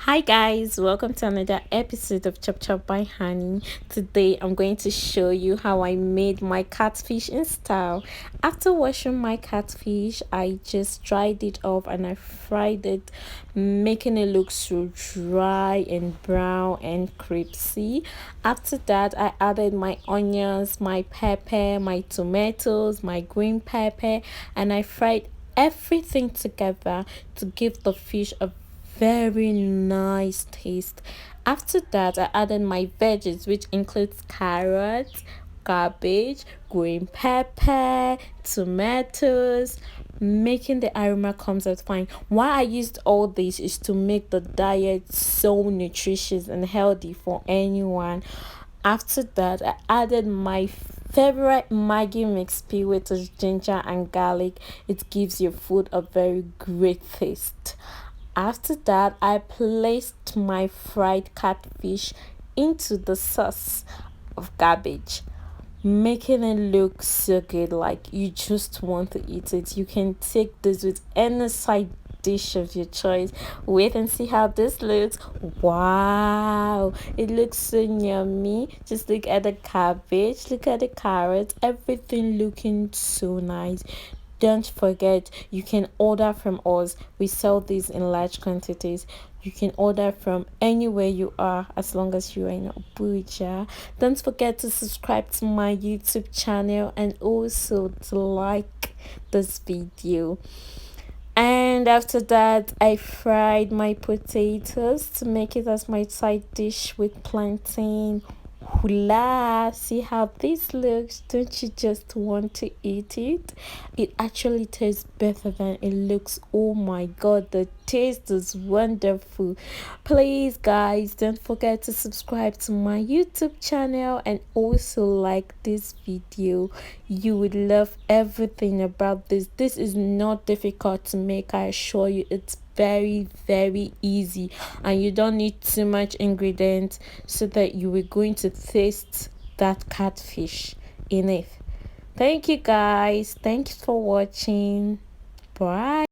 Hi guys, welcome to another episode of Chop Chop by Honey. Today I'm going to show you how I made my catfish in style. After washing my catfish, I just dried it off and I fried it, making it look so dry and brown and crispy. After that, I added my onions, my pepper, my tomatoes, my green pepper, and I fried everything together to give the fish a very nice taste. After that, I added my veggies, which includes carrots, cabbage, green pepper, tomatoes, making the aroma comes out fine. Why I used all this is to make the diet so nutritious and healthy for anyone. After that, I added my favorite Maggi mix pea, which is ginger and garlic. It gives your food a very great taste. After that, I placed my fried catfish into the sauce of cabbage, making it look so good, like you just want to eat it. You can take this with any side dish of your choice. Wait and see how this looks. Wow, it looks so yummy. Just look at the cabbage, look at the carrots, everything looking so nice. Don't forget, you can order from us. We sell these in large quantities. You can order from anywhere you are as long as you are in Abuja. Don't forget to subscribe to my YouTube channel and also to like this video. And after that, I fried my potatoes to make it as my side dish with plantain. Hula, see how this looks? Don't you just want to eat it? It actually tastes better than it looks. Oh my god, the taste is wonderful. Please, guys, don't forget to subscribe to my YouTube channel and also like this video. You would love everything about this. This is not difficult to make, I assure you. It's very easy and you don't need too much ingredients so that you are going to taste that catfish in it. Thank you guys, thanks for watching. Bye.